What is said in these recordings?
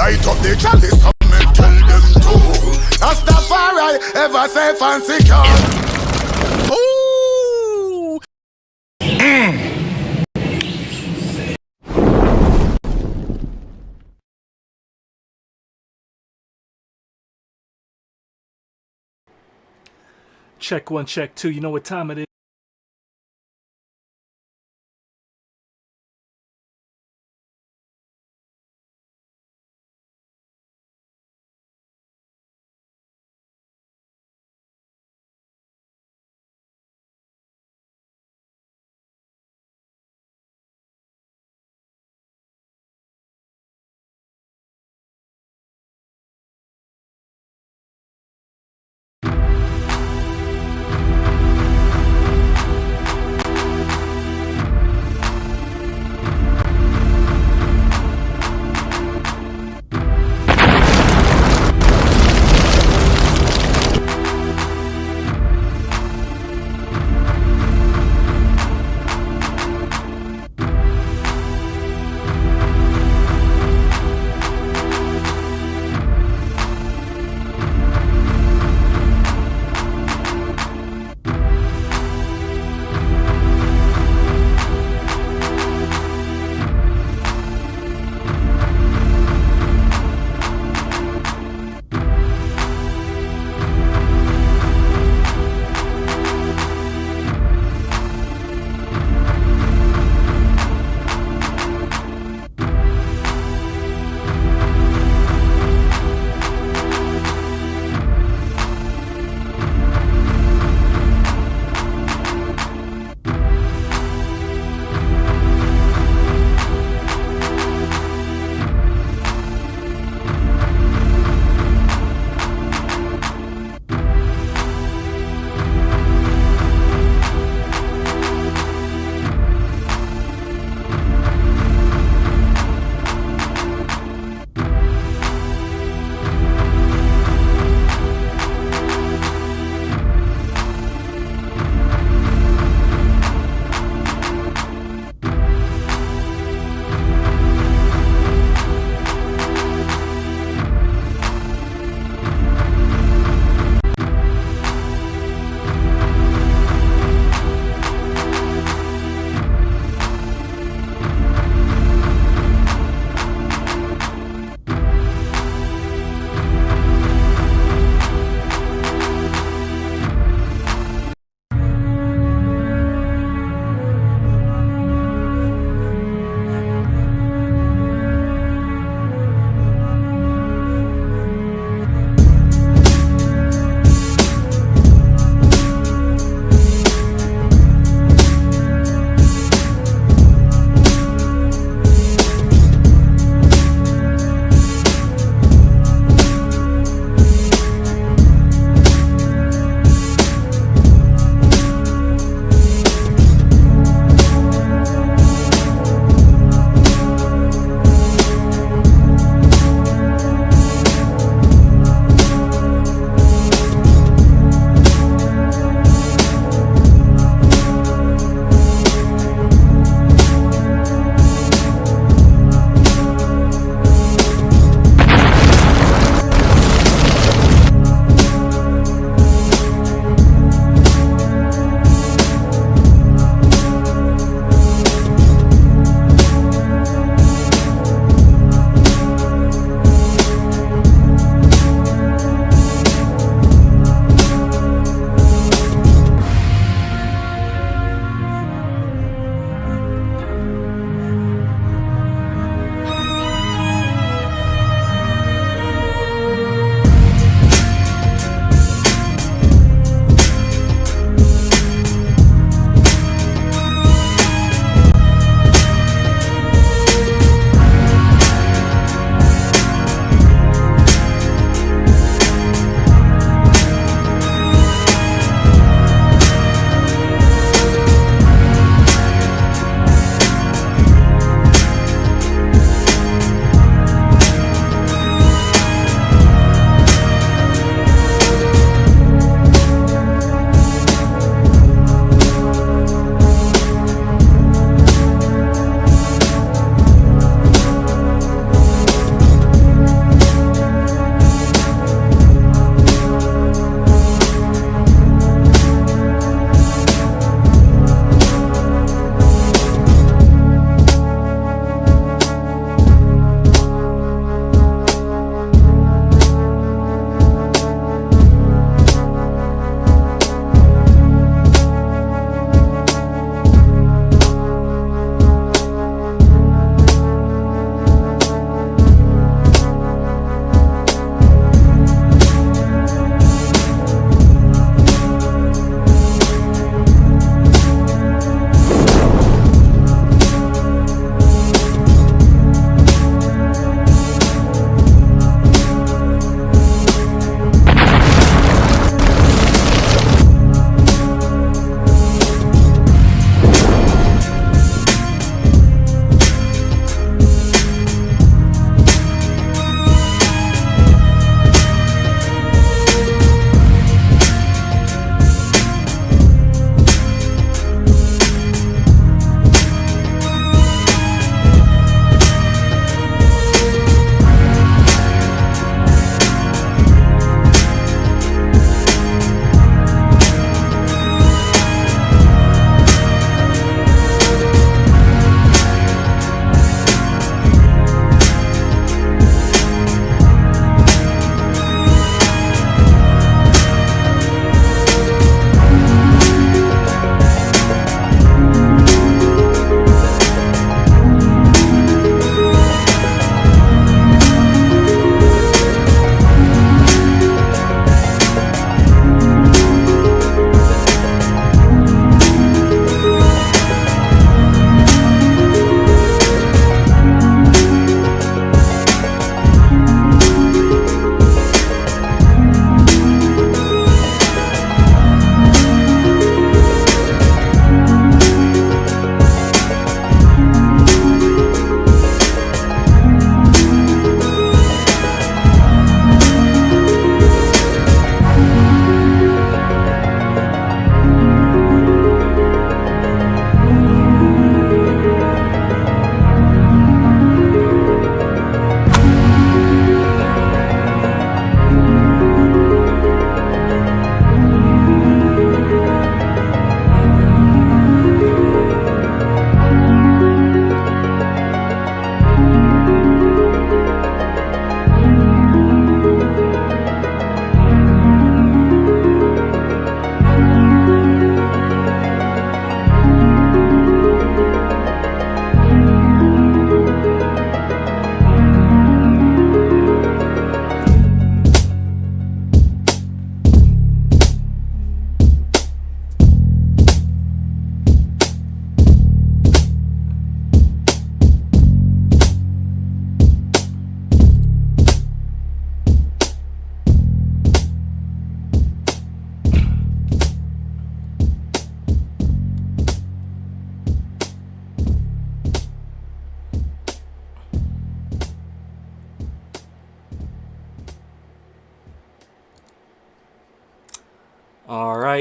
Light up the chalice and me tell them to. Rastafari ever safe and secure. Ooh. Check 1, check 2. You know what time it is.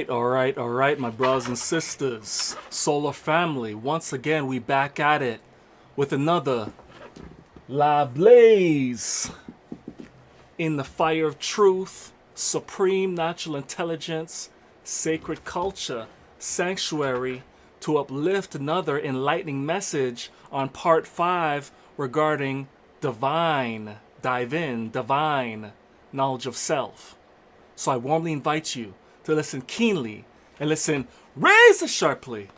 right, my brothers and sisters. Solar family, once again, we back at it with another live blaze in the fire of truth, supreme natural intelligence, sacred culture, sanctuary, to uplift another enlightening message on part 5 regarding divine, divine knowledge of self. So I warmly invite you to listen keenly and listen razor sharply,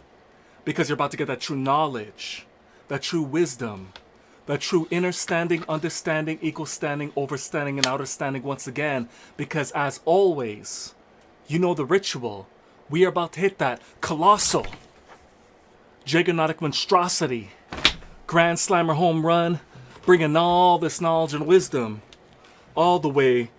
because you're about to get that true knowledge, that true wisdom, that true inner standing, understanding, equal standing, overstanding, and outer standing once again. Because as always, you know the ritual. We are about to hit that colossal, juggernaut monstrosity, grand slammer home run, bringing all this knowledge and wisdom all the way.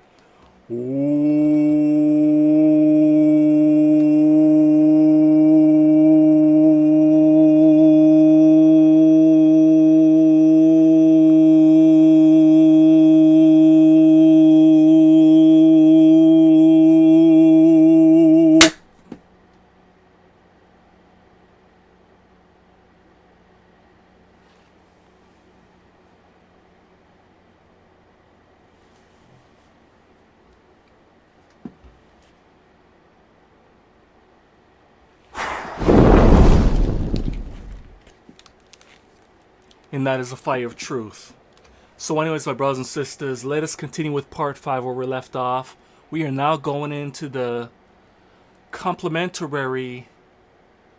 And that is the fire of truth. So anyways, my brothers and sisters, let us continue with part 5 where we left off. We are now going into the complementary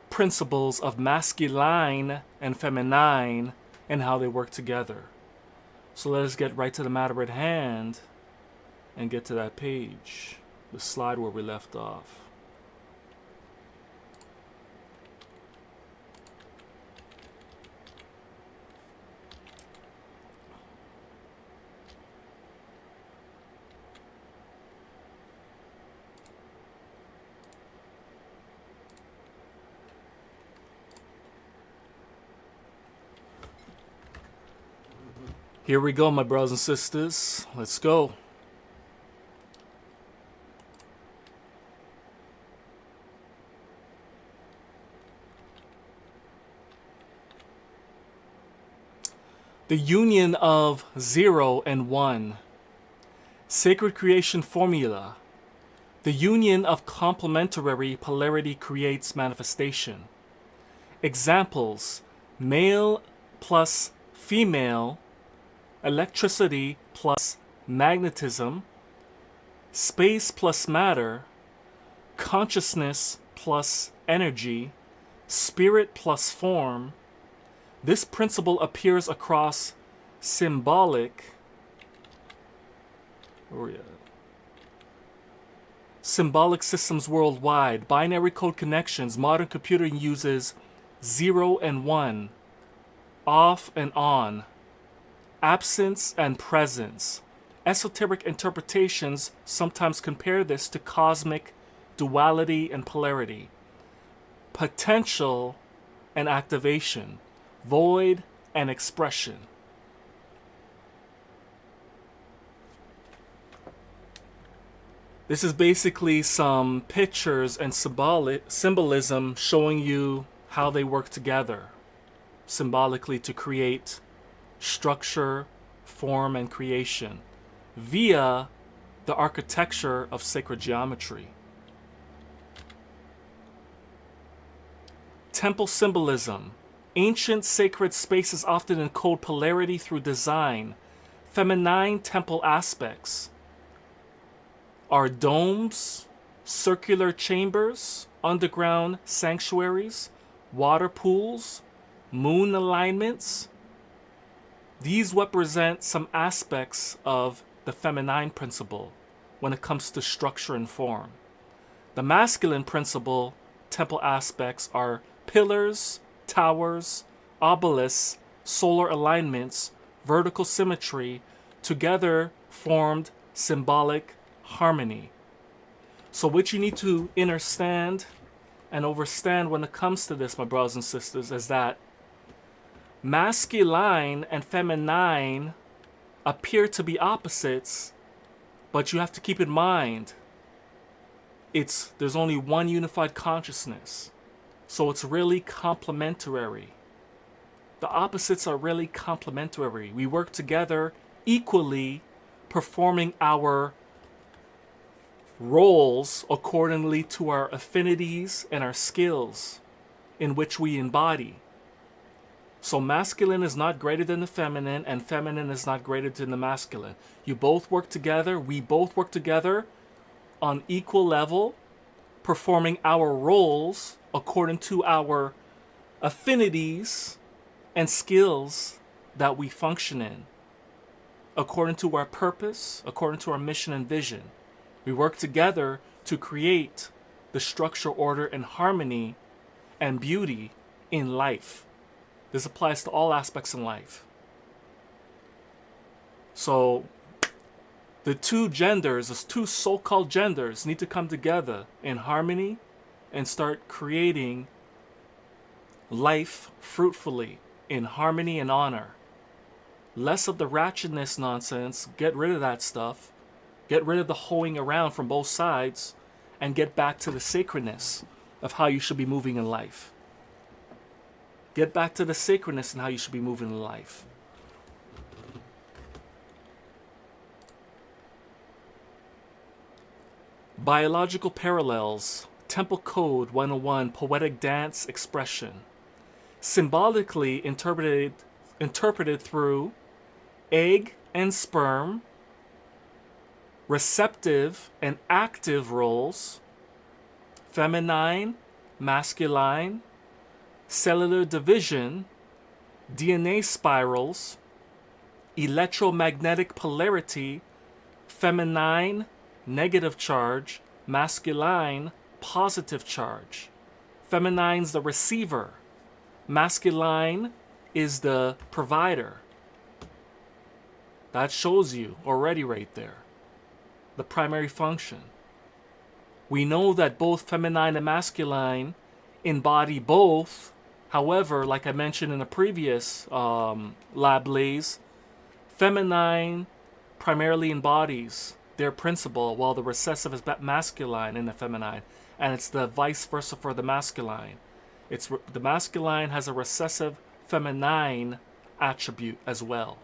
principles of masculine and feminine and how they work together. So let us get right to the matter at hand and get to that page, the slide where we left off. Here we go, my brothers and sisters. Let's go. The union of 0 and 1. Sacred creation formula. The union of complementary polarity creates manifestation. Examples: male plus female, electricity plus magnetism, space plus matter, consciousness plus energy, spirit plus form. This principle appears across symbolic systems worldwide. Binary code connections. Modern computing uses 0 and 1, off and on, absence and presence. Esoteric interpretations sometimes compare this to cosmic duality and polarity, potential and activation, void and expression. This is basically some pictures and symbolism showing you how they work together symbolically to create structure, form, and creation via the architecture of sacred geometry. Temple symbolism. Ancient sacred spaces often encode polarity through design. Feminine temple aspects are domes, circular chambers, underground sanctuaries, water pools, moon alignments. These represent some aspects of the feminine principle when it comes to structure and form. The masculine principle temple aspects are pillars, towers, obelisks, solar alignments, vertical symmetry, together formed symbolic harmony. So what you need to understand and overstand when it comes to this, my brothers and sisters, is that masculine and feminine appear to be opposites, but you have to keep in mind there's only one unified consciousness. So it's really complementary. The opposites are really complementary. We work together equally, performing our roles accordingly to our affinities and our skills in which we embody. So masculine is not greater than the feminine, and feminine is not greater than the masculine. You both work together, we both work together on equal level, performing our roles according to our affinities and skills that we function in, according to our purpose, according to our mission and vision. We work together to create the structure, order, and harmony and beauty in life. This applies to all aspects in life. So the two genders, the two so-called genders, need to come together in harmony and start creating life fruitfully in harmony and honor. Less of the ratchetness nonsense. Get rid of that stuff. Get rid of the hoeing around from both sides and get back to the sacredness of how you should be moving in life. Get back to the sacredness and how you should be moving in life. Biological parallels. Temple Code 101. Poetic dance expression. Symbolically interpreted through egg and sperm, receptive and active roles, feminine, masculine, cellular division, DNA spirals, electromagnetic polarity, feminine, negative charge, masculine, positive charge. Feminine's the receiver. Masculine is the provider. That shows you already right there the primary function. We know that both feminine and masculine embody both. However, like I mentioned in the previous lab blaze, feminine primarily embodies their principle, while the recessive is masculine in the feminine, and it's the vice versa for the masculine. The masculine has a recessive feminine attribute as well.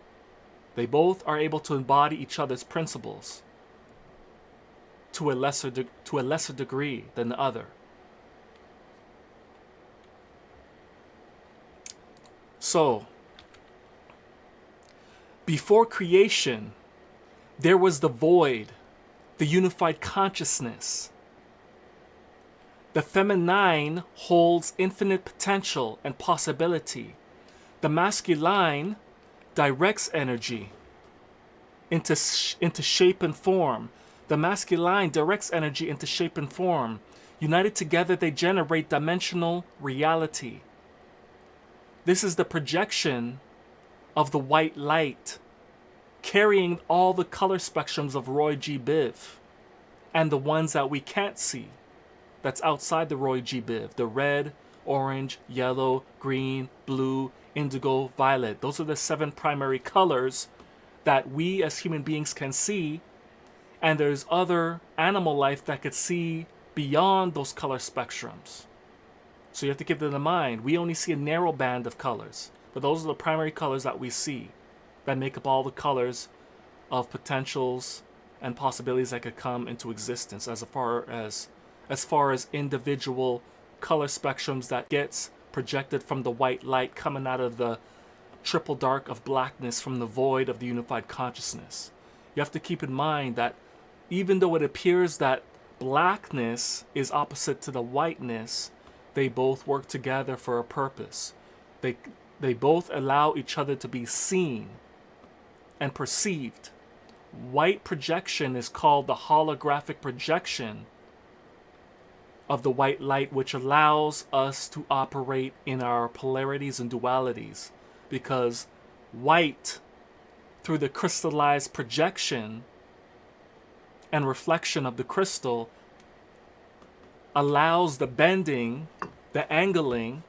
They both are able to embody each other's principles to a lesser degree than the other. So, before creation, there was the void, the unified consciousness. The feminine holds infinite potential and possibility. The masculine directs energy into shape and form. The masculine directs energy into shape and form. United together, they generate dimensional reality. This is the projection of the white light, carrying all the color spectrums of Roy G. Biv, and the ones that we can't see, that's outside the Roy G. Biv, the red, orange, yellow, green, blue, indigo, violet. Those are the 7 primary colors that we as human beings can see, and there's other animal life that could see beyond those color spectrums. So you have to keep that in mind. We only see a narrow band of colors, but those are the primary colors that we see that make up all the colors of potentials and possibilities that could come into existence as far as individual color spectrums that gets projected from the white light coming out of the triple dark of blackness from the void of the unified consciousness. You have to keep in mind that even though it appears that blackness is opposite to the whiteness, they both work together for a purpose. They both allow each other to be seen and perceived. White projection is called the holographic projection of the white light, which allows us to operate in our polarities and dualities, because white, through the crystallized projection and reflection of the crystal, allows the bending, the angling,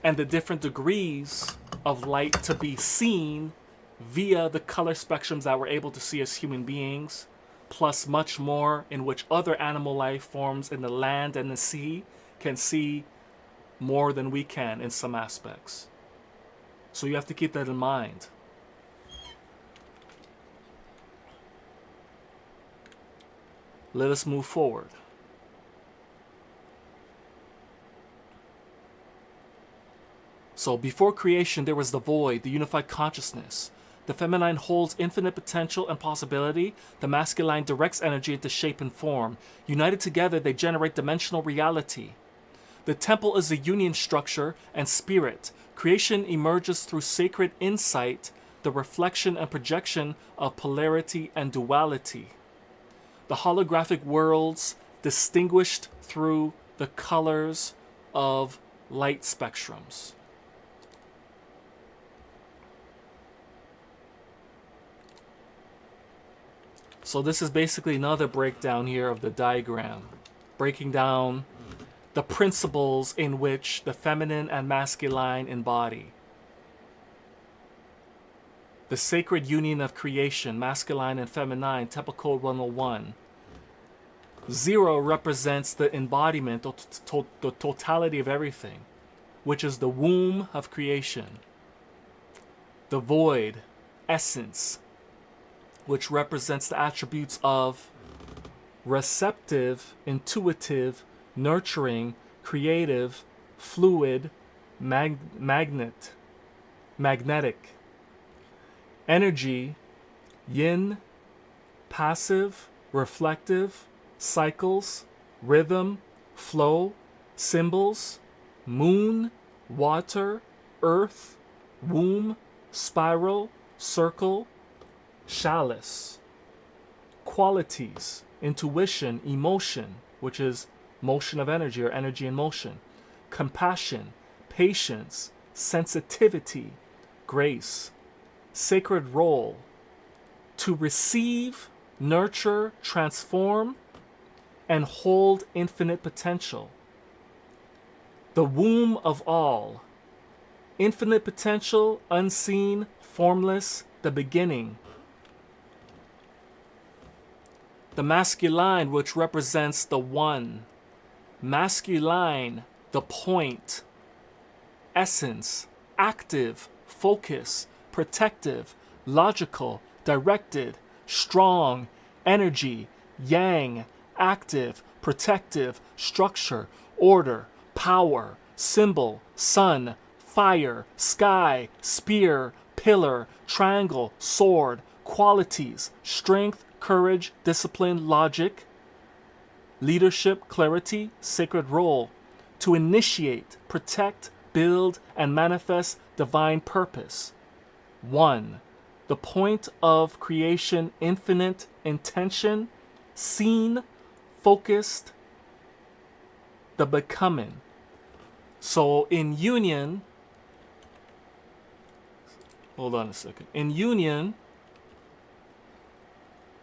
and the different degrees of light to be seen via the color spectrums that we're able to see as human beings plus much more, in which other animal life forms in the land and the sea can see more than we can in some aspects. So you have to keep that in mind. Let us move forward. So before creation, there was the void, the unified consciousness. The feminine holds infinite potential and possibility. The masculine directs energy into shape and form. United together, they generate dimensional reality. The temple is a union structure and spirit. Creation emerges through sacred insight, the reflection and projection of polarity and duality. The holographic worlds distinguished through the colors of light spectrums. So this is basically another breakdown here of the diagram, breaking down the principles in which the feminine and masculine embody. The sacred union of creation, masculine and feminine, Temple Code 101. 0 represents the embodiment, the totality of everything, which is the womb of creation. The void, essence, which represents the attributes of receptive, intuitive, nurturing, creative, fluid, magnetic. Energy, yin, passive, reflective, cycles, rhythm, flow, symbols, moon, water, earth, womb, spiral, circle, chalice. Qualities, intuition, emotion, which is motion of energy or energy in motion, compassion, patience, sensitivity, grace. Sacred role, to receive, nurture, transform, and hold infinite potential. The womb of all, infinite potential, unseen, formless, the beginning. The masculine, which represents the one. Masculine, the point. Essence, active, focus, protective, logical, directed, strong, energy, yang, active, protective, structure, order, power, symbol, sun, fire, sky, spear, pillar, triangle, sword, qualities, strength, courage, discipline, logic, leadership, clarity, sacred role, to initiate, protect, build, and manifest divine purpose. 1. The point of creation, infinite intention, seen, focused, the becoming. So in union, hold on a second. In union,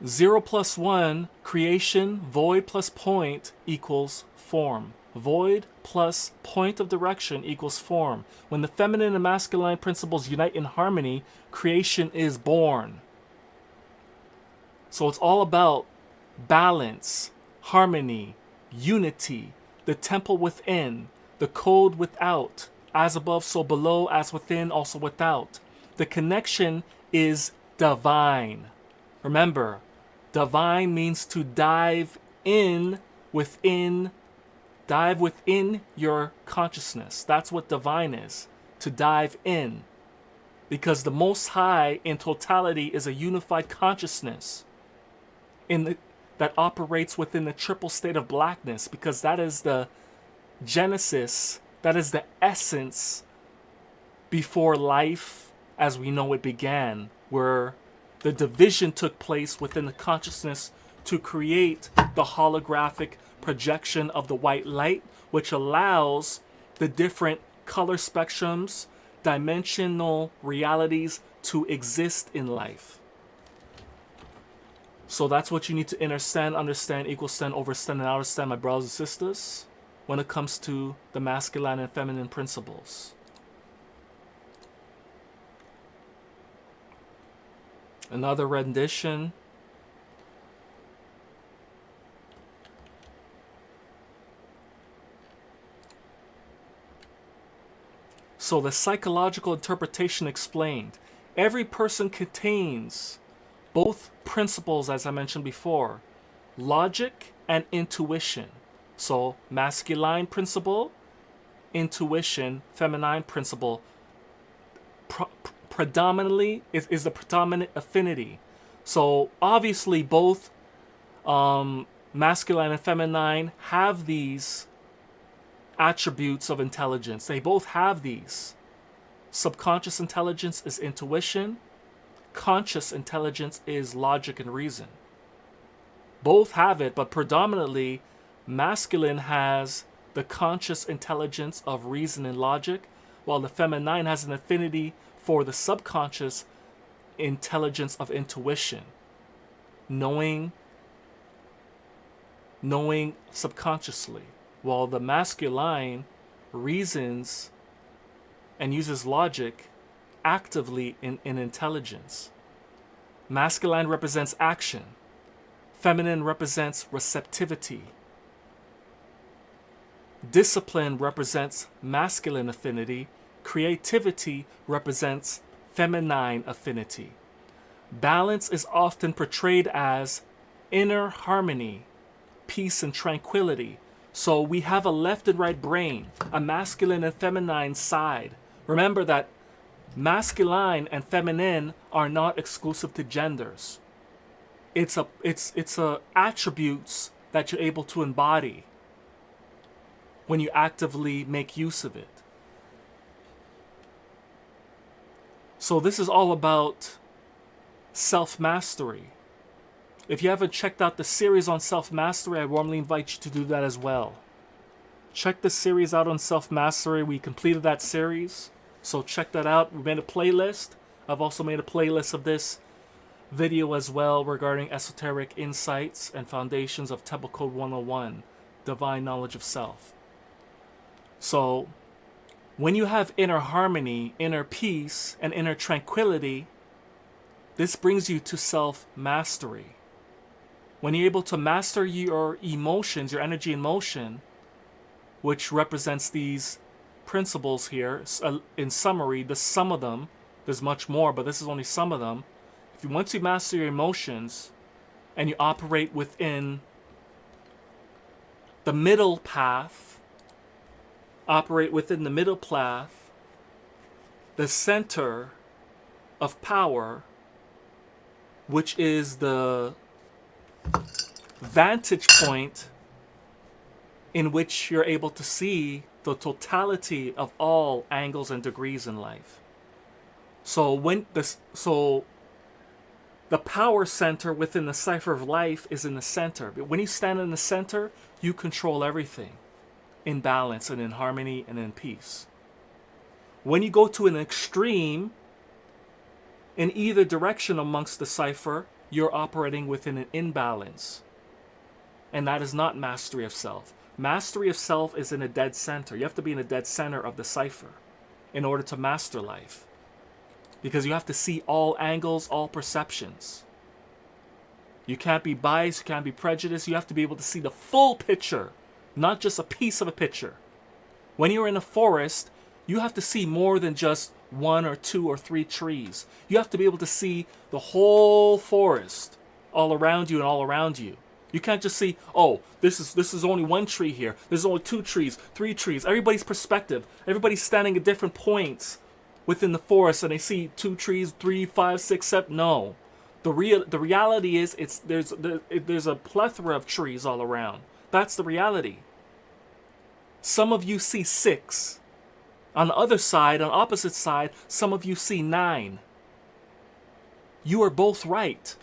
0 plus 1, creation, void plus point equals form. Void plus point of direction equals form. When the feminine and masculine principles unite in harmony, creation is born. So it's all about balance, harmony, unity, the temple within, the code without, as above, so below, as within, also without. The connection is divine. Remember, divine means to dive in within. Dive within your consciousness. That's what divine is. To dive in. Because the Most High in totality is a unified consciousness that operates within the triple state of blackness. Because that is the genesis, that is the essence before life as we know it began. Where the division took place within the consciousness to create the holographic projection of the white light, which allows the different color spectrums, dimensional realities to exist in life. So that's what you need to understand, equal stand, overstand, and understand, my brothers and sisters, when it comes to the masculine and feminine principles. Another rendition So the psychological interpretation explained. Every person contains both principles, as I mentioned before, logic and intuition. So masculine principle, intuition, feminine principle, predominantly is the predominant affinity. So obviously both masculine and feminine have these attributes of intelligence. They both have these. Subconscious intelligence is intuition. Conscious intelligence is logic and reason. Both have it, but predominantly masculine has the conscious intelligence of reason and logic, while the feminine has an affinity for the subconscious intelligence of intuition, knowing subconsciously, while the masculine reasons and uses logic actively in intelligence. Masculine represents action. Feminine represents receptivity. Discipline represents masculine affinity. Creativity represents feminine affinity. Balance is often portrayed as inner harmony, peace and tranquility. So we have a left and right brain, a masculine and feminine side. Remember that masculine and feminine are not exclusive to genders. It's a attributes that you're able to embody when you actively make use of it. So this is all about self-mastery. If you haven't checked out the series on self-mastery, I warmly invite you to do that as well. Check the series out on self-mastery. We completed that series, so check that out. We made a playlist. I've also made a playlist of this video as well regarding esoteric insights and foundations of Temple Code 101, divine knowledge of self. So when you have inner harmony, inner peace, and inner tranquility, this brings you to self-mastery. When you're able to master your emotions, your energy in motion, which represents these principles here, in summary, the sum of them, there's much more, but this is only some of them. Once you master your emotions and you operate within the middle path, the center of power, which is the vantage point in which you're able to see the totality of all angles and degrees in life. So the power center within the cipher of life is in the center. But when you stand in the center, you control everything in balance and in harmony and in peace. When you go to an extreme in either direction amongst the cipher, you're operating within an imbalance. And that is not mastery of self. Mastery of self is in a dead center. You have to be in a dead center of the cipher in order to master life. Because you have to see all angles, all perceptions. You can't be biased, you can't be prejudiced. You have to be able to see the full picture, not just a piece of a picture. When you're in a forest, you have to see more than just 1 or 2 or 3 trees. You have to be able to see the whole forest all around you and all around you. You can't just see, oh, this is only 1 tree here. There's only 2 trees, 3 trees. Everybody's perspective. Everybody's standing at different points within the forest and they see 2 trees, 3, 5, 6, 7. No. The reality is there's a plethora of trees all around. That's the reality. Some of you see 6. On the other side, on the opposite side, some of you see 9. You are both right.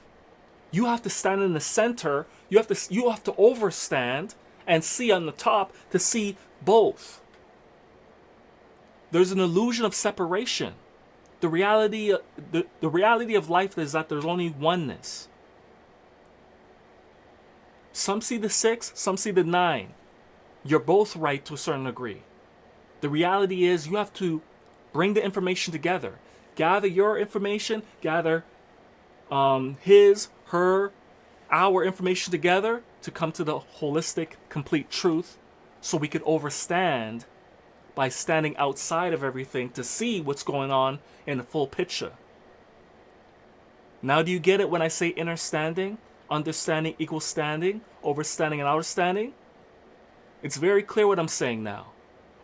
You have to stand in the center. You have to overstand and see on the top to see both. There's an illusion of separation. The reality of life is that there's only oneness. Some see the 6, some see the 9. You're both right to a certain degree. The reality is you have to bring the information together. Gather your information, gather his, her, our information together to come to the holistic, complete truth so we could overstand by standing outside of everything to see what's going on in the full picture. Now do you get it when I say inner standing? Understanding equals standing, overstanding and outerstanding? It's very clear what I'm saying now.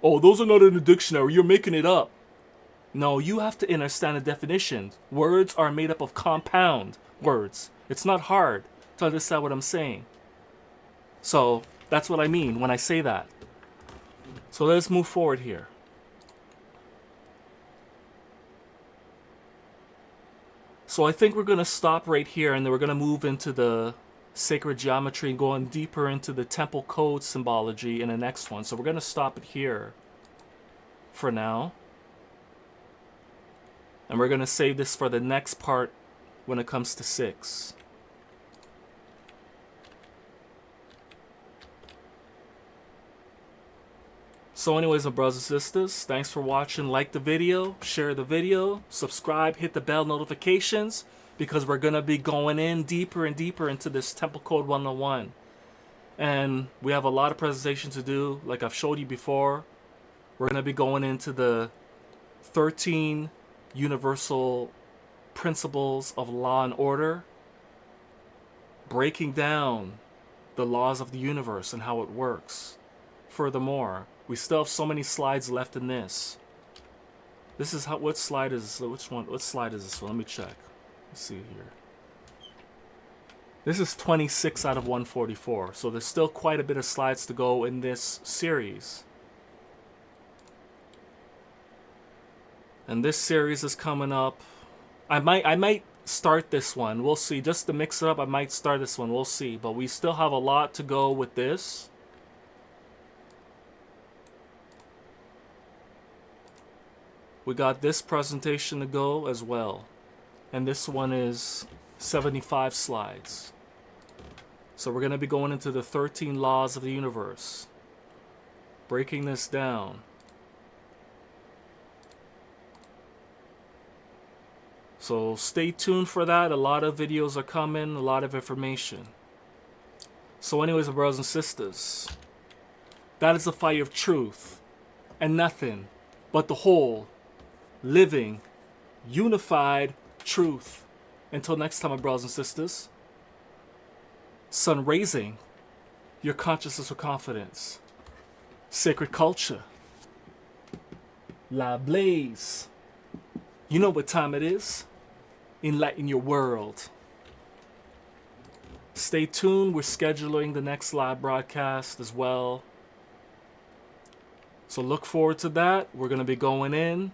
Oh, those are not in the dictionary, you're making it up. No, you have to understand the definition. Words are made up of compound words. It's not hard to understand what I'm saying. So, that's what I mean when I say that. So let's move forward here. So I think we're going to stop right here, and then we're going to move into the sacred geometry and going deeper into the temple code symbology in the next one. So we're going to stop it here for now. And we're going to save this for the next part when it comes to 6. So anyways, my brothers and sisters, thanks for watching. Like the video, share the video, subscribe, hit the bell notifications, because we're going to be going in deeper and deeper into this Temple Code 101. And we have a lot of presentations to do, like I've showed you before. We're going to be going into the 13 universal principles of law and order, breaking down the laws of the universe and how it works. Furthermore, we still have so many slides left in this. This is how, what slide is this? What slide is this one? Let me check. Let's see here. This is 26 out of 144. So there's still quite a bit of slides to go in this series. And this series is coming up. I might start this one. We'll see. Just to mix it up, I might start this one. We'll see. But we still have a lot to go with this. We got this presentation to go as well. And this one is 75 slides. So we're going to be going into the 13 laws of the universe. Breaking this down. So stay tuned for that. A lot of videos are coming, a lot of information. So anyways, my brothers and sisters, that is the fire of truth. And nothing but the whole, living, unified truth. Until next time, my brothers and sisters, sun raising your consciousness with confidence. Sacred culture. La blaze. You know what time it is. Enlighten your world. Stay tuned. We're scheduling the next live broadcast as well. So look forward to that. We're going to be going in.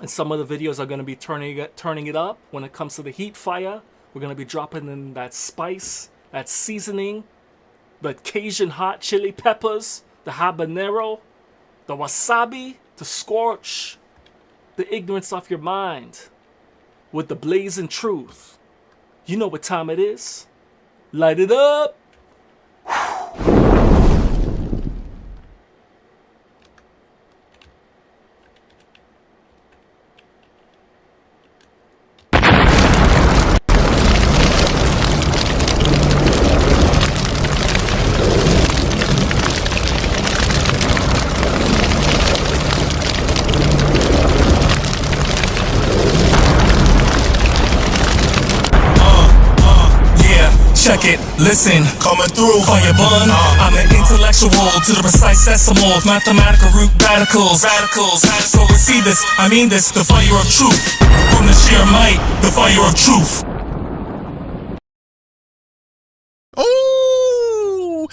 And some of the videos are going to be turning it up when it comes to the heat fire. We're going to be dropping in that spice, that seasoning, the Cajun hot chili peppers, the habanero, the wasabi to scorch the ignorance off your mind with the blazing truth. You know what time it is. Light it up. Check it, listen, coming through, fire bun. I'm an intellectual to the precise decimals, mathematical root radicals. So see this, I mean this, the fire of truth. From the sheer might, the fire of truth. Ooh!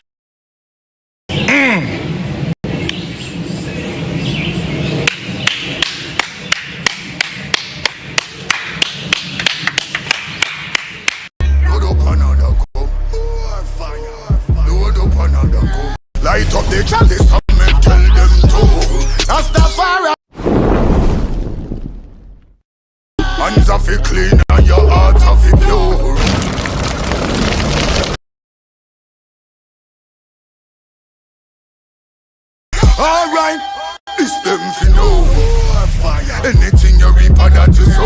Light up the chalice and me tell them to Rastafari. Hands are fi clean and your heart are fi pure. Alright, it's them fi know. Anything you reap that is